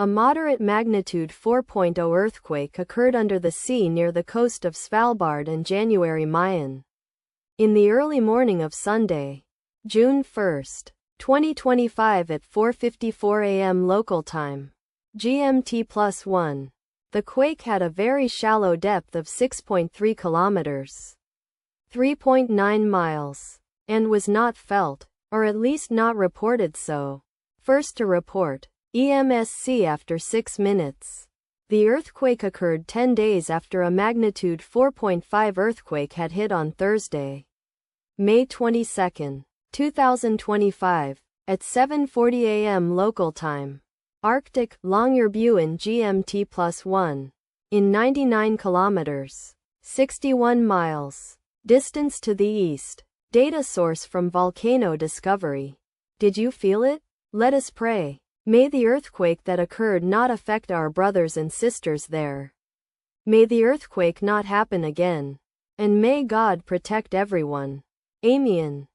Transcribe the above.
A moderate magnitude 4.0 earthquake occurred under the sea near the coast of Svalbard in January. Mayen. In the early morning of Sunday, June 1, 2025 at 4:54 a.m. local time, GMT+1, the quake had a very shallow depth of 6.3 kilometers, 3.9 miles, and was not felt, or at least not reported so. First to report, EMSC after 6 minutes. The earthquake occurred 10 days after a magnitude 4.5 earthquake had hit on Thursday, May 22, 2025, at 7:40 a.m. local time. Arctic, Longyearbyen GMT+1. In 99 kilometers, 61 miles, distance to the east. Data source from Volcano Discovery. Did you feel it? Let us pray. May the earthquake that occurred not affect our brothers and sisters there. May the earthquake not happen again. And may God protect everyone. Amen.